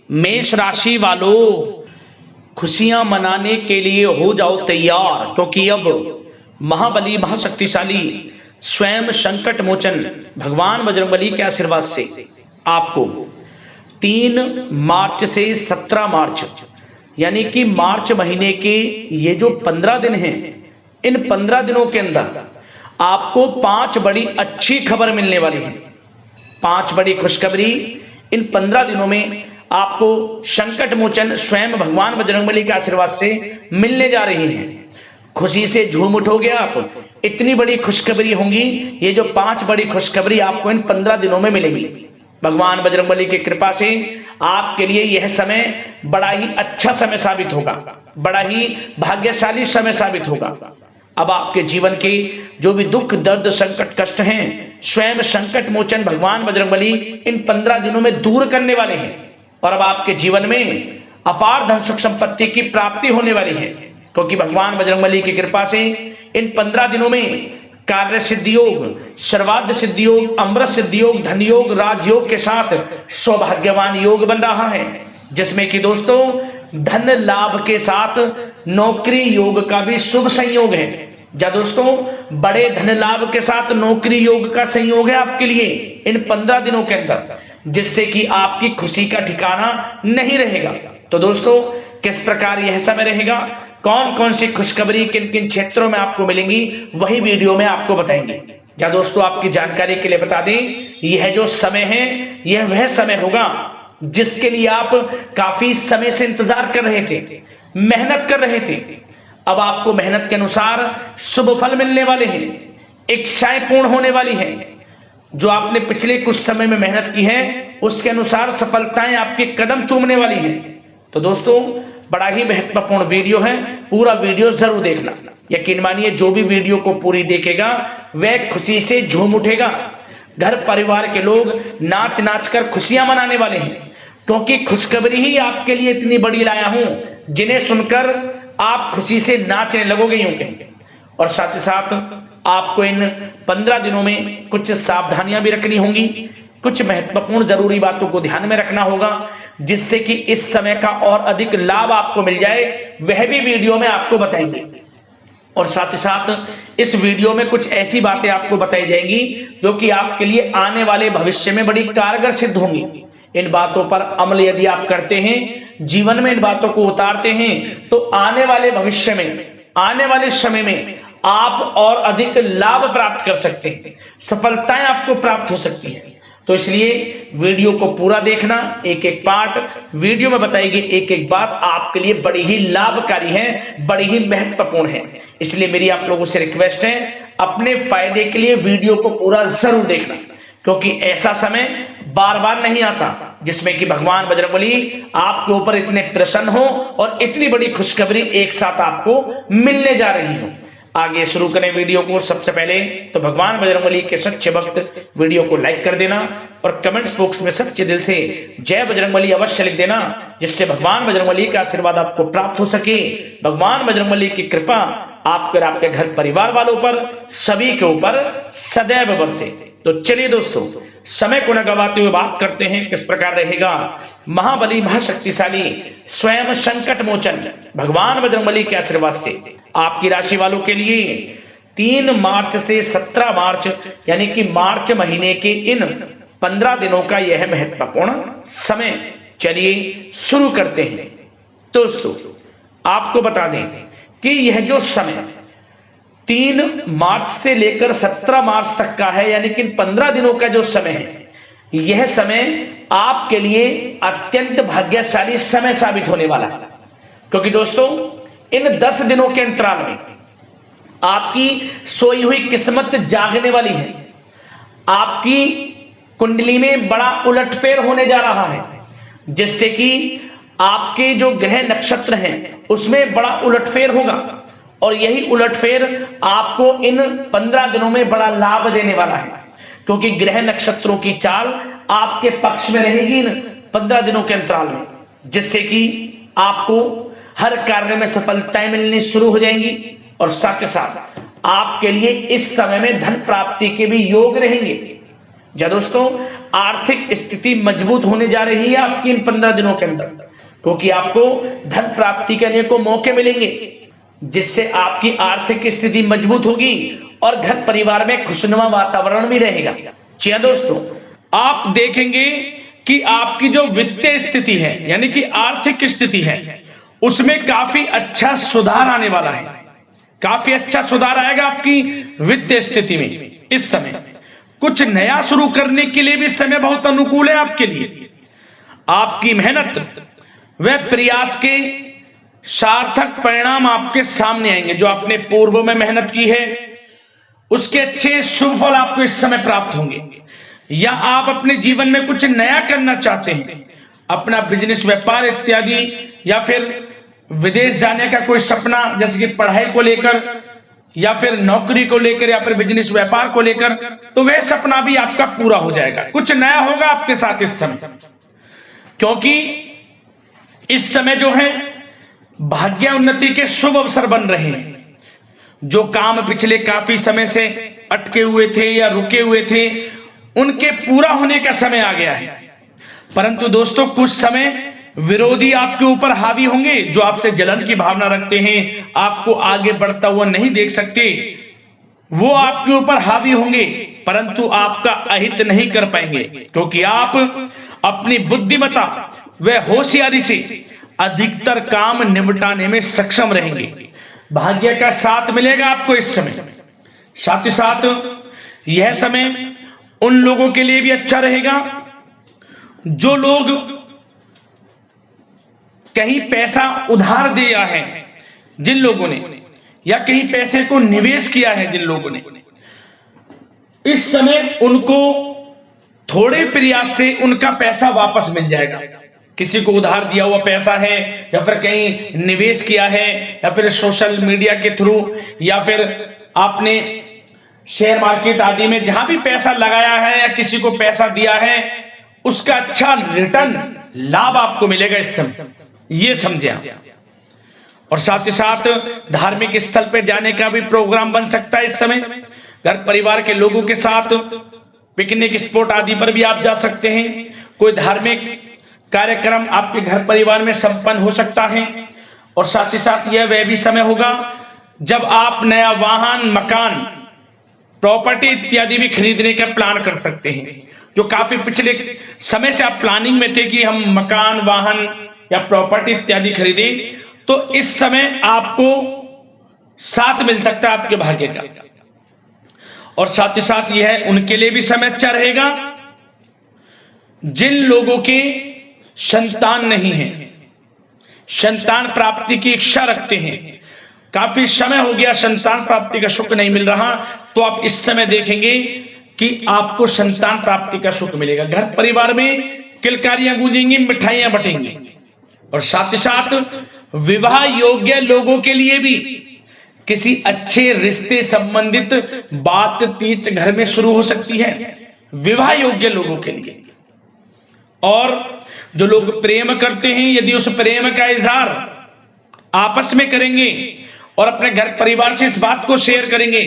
मेष राशि वालों, खुशियां मनाने के लिए हो जाओ तैयार, क्योंकि अब महाबली महाशक्तिशाली स्वयं संकट मोचन भगवान बजरंगबली के आशीर्वाद से आपको 3 मार्च से 17 मार्च यानी कि मार्च महीने के ये जो 15 दिन हैं, इन 15 दिनों के अंदर आपको 5 बड़ी अच्छी खबर मिलने वाली है। 5 बड़ी खुशखबरी इन 15 दिनों में आपको संकट मोचन स्वयं भगवान बजरंगबली के आशीर्वाद से मिलने जा रही हैं। खुशी से झूम उठोगे आप, इतनी बड़ी खुशखबरी होंगी। ये जो 5 बड़ी खुशखबरी आपको इन 15 दिनों में मिलेंगी। भगवान बजरंगबली की कृपा से आपके लिए यह समय बड़ा ही अच्छा समय साबित होगा, बड़ा ही भाग्यशाली समय साबित होगा। अब आपके जीवन के जो भी दुख दर्द संकट कष्ट हैं, स्वयं संकट मोचन भगवान बजरंगबली इन 15 दिनों में दूर करने वाले हैं। और अब आपके जीवन में अपार धन सुख संपत्ति की प्राप्ति होने वाली है, क्योंकि भगवान बजरंगबली की कृपा से इन 15 दिनों में कार्य सिद्धि योग, सर्वार्थ सिद्धि योग, अमृत सिद्धि योग, धन योग, राजयोग के साथ सौभाग्यवान योग बन रहा है, जिसमें कि दोस्तों धन लाभ के साथ नौकरी योग का भी शुभ संयोग है। जा दोस्तों, बड़े धन लाभ के साथ नौकरी योग का संयोग है आपके लिए इन 15 दिनों के अंदर, जिससे कि आपकी खुशी का ठिकाना नहीं रहेगा। तो दोस्तों, किस प्रकार यह समय रहेगा, कौन कौन सी खुशखबरी किन किन क्षेत्रों में आपको मिलेंगी, वही वीडियो में आपको बताएंगे। या दोस्तों, आपकी जानकारी के लिए बता दें, यह जो समय है यह वह समय होगा जिसके लिए आप काफी समय से इंतजार कर रहे थे, मेहनत कर रहे थे। अब आपको मेहनत के अनुसार शुभ फल मिलने वाले हैं, इच्छाएं पूर्ण होने वाली हैं। जो आपने पिछले कुछ समय में मेहनत की है उसके अनुसार सफलताएं आपके कदम चूमने वाली हैं। तो दोस्तों, बड़ा ही महत्वपूर्ण वीडियो है, पूरा वीडियो जरूर देखना। यकीन मानिए, जो भी वीडियो को पूरी देखेगा वह खुशी से झूम उठेगा। घर परिवार के लोग नाच नाच कर खुशियां मनाने वाले हैं, क्योंकि खुशखबरी ही आपके लिए इतनी बड़ी लाया हूं जिन्हें सुनकर आप खुशी से नाचने लगोगे यूं कहेंगे। और साथ ही साथ आपको इन 15 दिनों में कुछ सावधानियां भी रखनी होंगी, कुछ महत्वपूर्ण जरूरी बातों को ध्यान में रखना होगा, जिससे कि इस समय का और अधिक लाभ आपको मिल जाए, वह भी वीडियो में आपको बताएंगे। और साथ ही साथ इस वीडियो में कुछ ऐसी बातें आपको बताई जाएंगी जो कि आपके लिए आने वाले भविष्य में बड़ी कारगर सिद्ध होंगी। इन बातों पर अमल यदि आप करते हैं, जीवन में इन बातों को उतारते हैं, तो आने वाले भविष्य में, आने वाले समय में आप और अधिक लाभ प्राप्त कर सकते हैं, सफलताएं आपको प्राप्त हो सकती हैं। तो इसलिए वीडियो को पूरा देखना, एक एक पार्ट वीडियो में बताई गई एक एक बात आपके लिए बड़ी ही लाभकारी है, बड़ी ही महत्वपूर्ण है। इसलिए मेरी आप लोगों से रिक्वेस्ट है, अपने फायदे के लिए वीडियो को पूरा जरूर देखना, क्योंकि ऐसा समय बार बार नहीं आता जिसमें कि भगवान बजरंगबली आपके ऊपर इतने प्रसन्न हो और इतनी बड़ी खुशखबरी एक साथ आपको मिलने जा रही हो। आगे शुरू करें वीडियो को। सबसे पहले तो भगवान बजरंगबली के सच्चे भक्त वीडियो को लाइक कर देना और कमेंट्स बॉक्स में सच्चे दिल से जय बजरंगबली अवश्य लिख देना, जिससे भगवान बजरंगबली का आशीर्वाद आपको प्राप्त हो सके, भगवान बजरंगबली की कृपा आपके और आपके घर परिवार वालों पर सभी के ऊपर सदैव बरसे। तो चलिए दोस्तों, समय को न गवाते हुए बात करते हैं किस प्रकार रहेगा महाबली महाशक्तिशाली स्वयं संकट मोचन भगवान बजरंगबली के आशीर्वाद से आपकी राशि वालों के लिए 3 मार्च से 17 मार्च यानी कि मार्च महीने के इन 15 दिनों का यह महत्वपूर्ण समय। चलिए शुरू करते हैं। दोस्तों, आपको बता दें कि यह जो समय 3 मार्च से लेकर 17 मार्च तक का है, यानी कि 15 दिनों का जो समय है, यह समय आपके लिए अत्यंत भाग्यशाली समय साबित होने वाला है। क्योंकि दोस्तों, इन 10 दिनों के अंतराल में आपकी सोई हुई किस्मत जागने वाली है। आपकी कुंडली में बड़ा उलटफेर होने जा रहा है, जिससे कि आपके जो ग्रह नक्षत्र हैं उसमें बड़ा उलटफेर होगा, और यही उलटफेर आपको इन 15 दिनों में बड़ा लाभ देने वाला है, क्योंकि ग्रह नक्षत्रों की चाल आपके पक्ष में रहेगी इन 15 दिनों के अंतराल में, जिससे कि आपको हर कार्य में सफलताएं मिलनी शुरू हो जाएंगी। और साथ ही साथ आपके लिए इस समय में धन प्राप्ति के भी योग रहेंगे। या दोस्तों आर्थिक स्थिति मजबूत होने जा रही है आपकी इन 15 दिनों के अंदर, क्योंकि आपको धन प्राप्ति के अनेकों मौके मिलेंगे, जिससे आपकी आर्थिक स्थिति मजबूत होगी और घर परिवार में खुशनुमा वातावरण भी रहेगा। जी हाँ दोस्तों, आप देखेंगे कि आपकी जो वित्तीय स्थिति है यानी कि आर्थिक स्थिति है उसमें काफी अच्छा सुधार आने वाला है। काफी अच्छा सुधार आएगा आपकी वित्तीय स्थिति में। इस समय कुछ नया शुरू करने के लिए भी समय बहुत अनुकूल है आपके लिए। आपकी मेहनत व प्रयास के सार्थक परिणाम आपके सामने आएंगे। जो आपने पूर्व में मेहनत की है उसके अच्छे शुभ फल आपको इस समय प्राप्त होंगे। या आप अपने जीवन में कुछ नया करना चाहते हैं, अपना बिजनेस व्यापार इत्यादि, या फिर विदेश जाने का कोई सपना जैसे कि पढ़ाई को लेकर या फिर नौकरी को लेकर या फिर बिजनेस व्यापार को लेकर, तो वह सपना भी आपका पूरा हो जाएगा। कुछ नया होगा आपके साथ इस समय, क्योंकि इस समय जो है भाग्य उन्नति के शुभ अवसर बन रहे हैं। जो काम पिछले काफी समय से अटके हुए थे या रुके हुए थे उनके पूरा होने का समय आ गया है। परंतु दोस्तों कुछ समय विरोधी आपके ऊपर हावी होंगे, जो आपसे जलन की भावना रखते हैं, आपको आगे बढ़ता हुआ नहीं देख सकते, वो आपके ऊपर हावी होंगे, परंतु आपका अहित नहीं कर पाएंगे, क्योंकि आप अपनी बुद्धिमत्ता व होशियारी से अधिकतर काम निपटाने में सक्षम रहेंगे। भाग्य का साथ मिलेगा आपको इस समय। साथ ही साथ यह समय उन लोगों के लिए भी अच्छा रहेगा जो लोग कहीं पैसा उधार दिया है, जिन लोगों ने, या कहीं पैसे को निवेश किया है जिन लोगों ने, इस समय उनको थोड़े प्रयास से उनका पैसा वापस मिल जाएगा। किसी को उधार दिया हुआ पैसा है या फिर कहीं निवेश किया है या फिर सोशल मीडिया के थ्रू या फिर आपने शेयर मार्केट आदि में जहां भी पैसा लगाया है या किसी को पैसा दिया है, उसका अच्छा रिटर्न लाभ आपको मिलेगा इस समय, ये समझे आप। और साथ ही साथ धार्मिक स्थल पर जाने का भी प्रोग्राम बन सकता है इस समय। घर परिवार के लोगों के साथ पिकनिक स्पॉट आदि पर भी आप जा सकते हैं। कोई धार्मिक कार्यक्रम आपके घर परिवार में संपन्न हो सकता है। और साथ ही साथ यह वह भी समय होगा जब आप नया वाहन, मकान, प्रॉपर्टी इत्यादि भी खरीदने का प्लान कर सकते हैं। जो काफी पिछले समय से आप प्लानिंग में थे कि हम मकान, वाहन या प्रॉपर्टी इत्यादि खरीदें, तो इस समय आपको साथ मिल सकता है आपके भाग्य का। और साथ ही साथ यह उनके लिए भी समय अच्छा रहेगा जिन लोगों के संतान नहीं है, संतान प्राप्ति की इच्छा रखते हैं, काफी समय हो गया संतान प्राप्ति का सुख नहीं मिल रहा, तो आप इस समय देखेंगे कि आपको संतान प्राप्ति का सुख मिलेगा। घर परिवार में किलकारियां गूंजेंगी, मिठाइयां बटेंगी। और साथ ही साथ विवाह योग्य लोगों के लिए भी किसी अच्छे रिश्ते संबंधित बातचीत घर में शुरू हो सकती है, विवाह योग्य लोगों के लिए। और जो लोग प्रेम करते हैं, यदि उस प्रेम का इजहार आपस में करेंगे और अपने घर परिवार से इस बात को शेयर करेंगे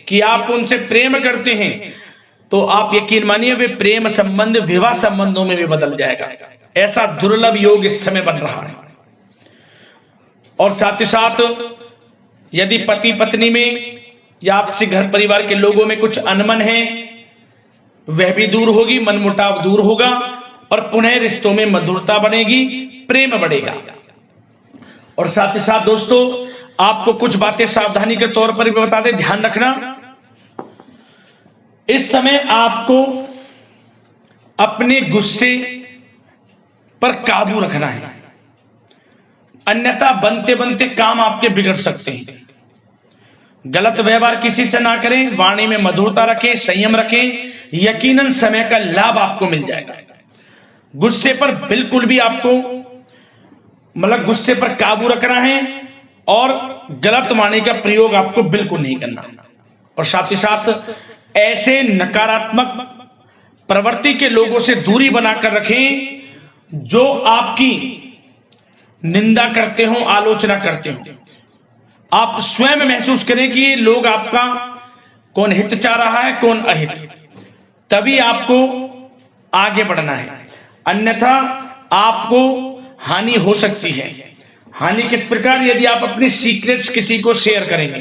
कि आप उनसे प्रेम करते हैं, तो आप यकीन मानिए वे प्रेम संबंध विवाह संबंधों में भी बदल जाएगा। ऐसा दुर्लभ योग इस समय बन रहा है। और साथ ही साथ यदि पति पत्नी में या आपसे घर परिवार के लोगों में कुछ अनबन है, वह भी दूर होगी, मनमुटाव दूर होगा और पुनः रिश्तों में मधुरता बनेगी, प्रेम बढ़ेगा। और साथ ही साथ दोस्तों आपको कुछ बातें सावधानी के तौर पर भी बता दें, ध्यान रखना। इस समय आपको अपने गुस्से पर काबू रखना है, अन्यथा बनते बनते काम आपके बिगड़ सकते हैं। गलत व्यवहार किसी से ना करें, वाणी में मधुरता रखें, संयम रखें, यकीनन समय का लाभ आपको मिल जाएगा। गुस्से पर बिल्कुल भी आपको गुस्से पर काबू रखना है और गलत वाणी का प्रयोग आपको बिल्कुल नहीं करना। और साथ ही साथ ऐसे नकारात्मक प्रवृत्ति के लोगों से दूरी बनाकर रखें जो आपकी निंदा करते हो, आलोचना करते हो। आप स्वयं महसूस करें कि ये लोग आपका कौन हित चाह रहा है, कौन अहित, तभी आपको आगे बढ़ना है, अन्यथा आपको हानि हो सकती है। हानि किस प्रकार? यदि आप अपने सीक्रेट्स किसी को शेयर करेंगे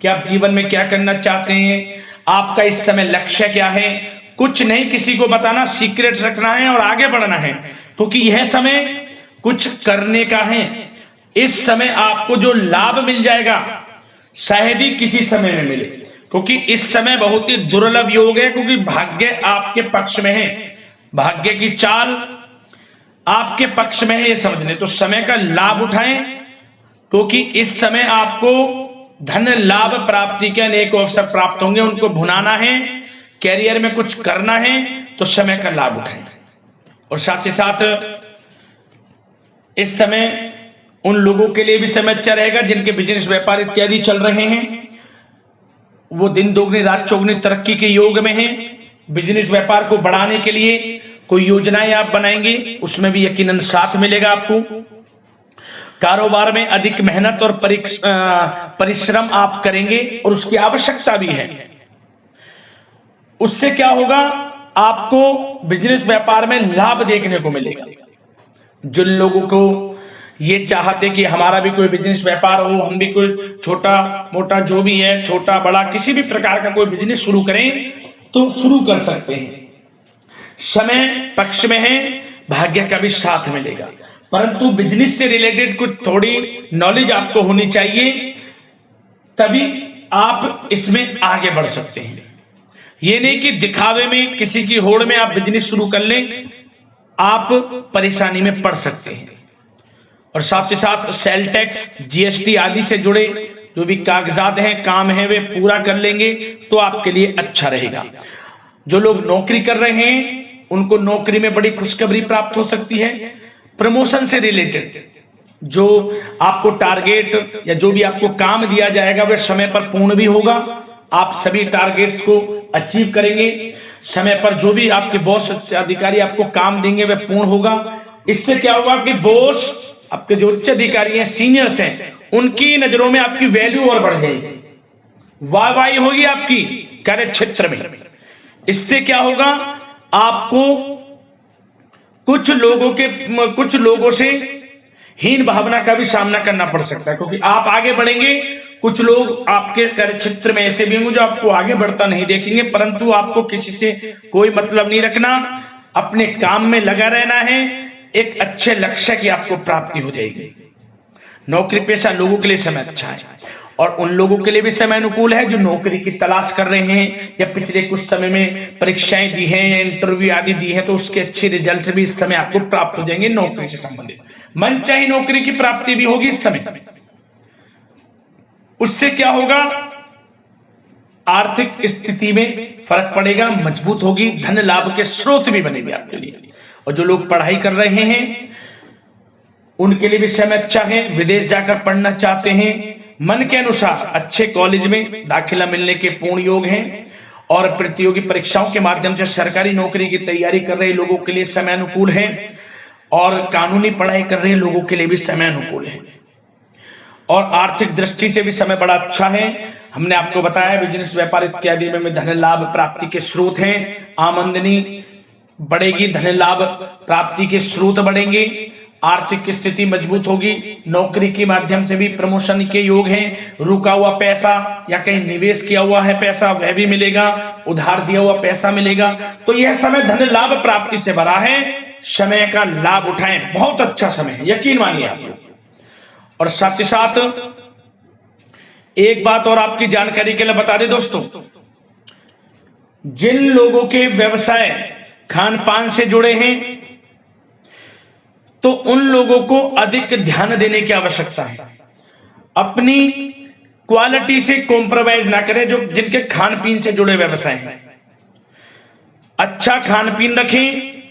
कि आप जीवन में क्या करना चाहते हैं, आपका इस समय लक्ष्य क्या है, कुछ नहीं किसी को बताना, सीक्रेट्स रखना है और आगे बढ़ना है, क्योंकि यह समय कुछ करने का है। इस समय आपको जो लाभ मिल जाएगा शायद ही किसी समय में मिले, क्योंकि इस समय बहुत ही दुर्लभ योग है, क्योंकि भाग्य आपके पक्ष में है, भाग्य की चाल आपके पक्ष में है, ये समझ लें। तो समय का लाभ उठाएं, क्योंकि इस समय आपको धन लाभ प्राप्ति के अनेक अवसर प्राप्त होंगे, उनको भुनाना है, कैरियर में कुछ करना है, तो समय का लाभ उठाएं। और साथ ही साथ इस समय उन लोगों के लिए भी समय अच्छा रहेगा जिनके बिजनेस व्यापार इत्यादि चल रहे हैं, वो दिन दोगुनी रात चौगुनी तरक्की के योग में हैं। बिजनेस व्यापार को बढ़ाने के लिए कोई योजनाएं आप बनाएंगे, उसमें भी यकीनन साथ मिलेगा आपको। कारोबार में अधिक मेहनत और परिश्रम आप करेंगे और उसकी आवश्यकता भी है। उससे क्या होगा, आपको बिजनेस व्यापार में लाभ देखने को मिलेगा। जिन लोगों को ये चाहते कि हमारा भी कोई बिजनेस व्यापार हो, हम भी कोई छोटा मोटा जो भी है, छोटा बड़ा किसी भी प्रकार का कोई बिजनेस शुरू करें तो शुरू कर सकते हैं। समय पक्ष में है, भाग्य का भी साथ मिलेगा, परंतु बिजनेस से रिलेटेड कुछ थोड़ी नॉलेज आपको होनी चाहिए, तभी आप इसमें आगे बढ़ सकते हैं। ये नहीं कि दिखावे में किसी की होड़ में आप बिजनेस शुरू कर लें, आप परेशानी में पड़ सकते हैं। और साथ ही साथ सेल टैक्स, जीएसटी आदि से जुड़े जो भी कागजात हैं, काम है, वे पूरा कर लेंगे तो आपके लिए अच्छा रहेगा। जो लोग नौकरी कर रहे हैं उनको नौकरी में बड़ी खुशखबरी प्राप्त हो सकती है। प्रमोशन से रिलेटेड जो आपको टारगेट या जो भी आपको काम दिया जाएगा वह समय पर पूर्ण भी होगा, आप सभी टारगेट्स को अचीव करेंगे। समय पर जो भी आपके बॉस अधिकारी आपको काम देंगे वह पूर्ण होगा। इससे क्या होगा कि बॉस, आपके जो उच्च अधिकारी हैं, सीनियर्स हैं, उनकी नजरों में आपकी वैल्यू और बढ़ जाएगी, वाहवाही होगी आपकी कार्य क्षेत्र में। इससे क्या होगा, आपको कुछ लोगों से हीन भावना का भी सामना करना पड़ सकता है, क्योंकि आप आगे बढ़ेंगे। कुछ लोग आपके कार्य क्षेत्र में ऐसे भी होंगे जो आपको आगे बढ़ता नहीं देखेंगे, परंतु आपको किसी से कोई मतलब नहीं रखना, अपने काम में लगा रहना है, एक अच्छे लक्ष्य की आपको प्राप्ति हो जाएगी। नौकरी पेशा लोगों के लिए समय अच्छा है, और उन लोगों के लिए भी समय अनुकूल है जो नौकरी की तलाश कर रहे हैं या पिछले कुछ समय में परीक्षाएं दी हैं या इंटरव्यू आदि दी हैं, तो उसके अच्छे रिजल्ट भी इस समय आपको प्राप्त हो जाएंगे। नौकरी से संबंधित मनचाही नौकरी की प्राप्ति भी होगी इस समय। उससे क्या होगा, आर्थिक स्थिति में फर्क पड़ेगा, मजबूत होगी, धन लाभ के स्रोत भी बनेंगे आपके लिए। और जो लोग पढ़ाई कर रहे हैं उनके लिए भी समय अच्छा है। विदेश जाकर पढ़ना चाहते हैं, मन के अनुसार अच्छे कॉलेज में दाखिला मिलने के पूर्ण योग हैं। और प्रतियोगी परीक्षाओं के माध्यम से सरकारी नौकरी की तैयारी कर रहे लोगों के लिए समय अनुकूल है, और कानूनी पढ़ाई कर रहे लोगों के लिए भी समय अनुकूल है। और आर्थिक दृष्टि से भी समय बड़ा अच्छा है। हमने आपको बताया बिजनेस व्यापार इत्यादि में धन लाभ प्राप्ति के स्रोत हैं, आमदनी बढ़ेगी, धन लाभ प्राप्ति के स्रोत बढ़ेंगे, आर्थिक स्थिति मजबूत होगी, नौकरी के माध्यम से भी प्रमोशन के योग हैं, रुका हुआ पैसा या कहीं निवेश किया हुआ है पैसा वह भी मिलेगा, उधार दिया हुआ पैसा मिलेगा। तो यह समय धन लाभ प्राप्ति से भरा है, समय का लाभ उठाएं, बहुत अच्छा समय है, यकीन मानिए आप लोग। और साथ ही साथ एक बात और आपकी जानकारी के लिए बता दें दोस्तों, जिन लोगों के व्यवसाय खान पान से जुड़े हैं तो उन लोगों को अधिक ध्यान देने की आवश्यकता है। अपनी क्वालिटी से कॉम्प्रोमाइज ना करें। जो जिनके खान पीन से जुड़े व्यवसाय हैं, अच्छा खान पीन रखें,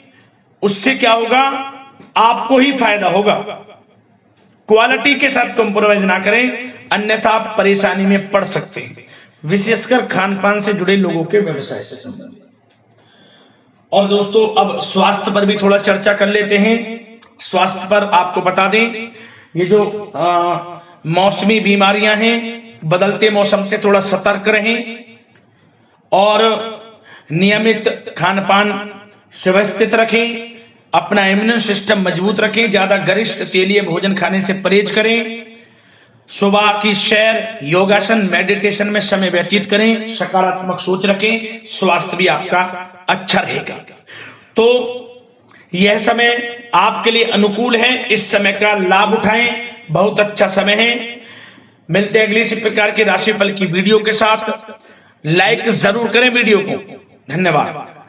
उससे क्या होगा, आपको ही फायदा होगा। क्वालिटी के साथ कॉम्प्रोमाइज ना करें, अन्यथा आप परेशानी में पड़ सकते हैं, विशेषकर खान पान से जुड़े लोगों के व्यवसाय से संबंधित। और दोस्तों अब स्वास्थ्य पर भी थोड़ा चर्चा कर लेते हैं। स्वास्थ्य पर आपको बता दें, ये जो मौसमी बीमारियां हैं, बदलते मौसम से थोड़ा सतर्क रहें, और नियमित खान पान व्यवस्थित रखें, अपना इम्यून सिस्टम मजबूत रखें, ज्यादा गरिष्ठ तेलीय भोजन खाने से परहेज करें, सुबह की सैर, योगासन, मेडिटेशन में समय व्यतीत करें, सकारात्मक सोच रखें, स्वास्थ्य भी आपका अच्छा रहेगा। तो यह समय आपके लिए अनुकूल है, इस समय का लाभ उठाएं, बहुत अच्छा समय है। मिलते हैं अगली इसी प्रकार के राशिफल की वीडियो के साथ। लाइक जरूर करें वीडियो को। धन्यवाद।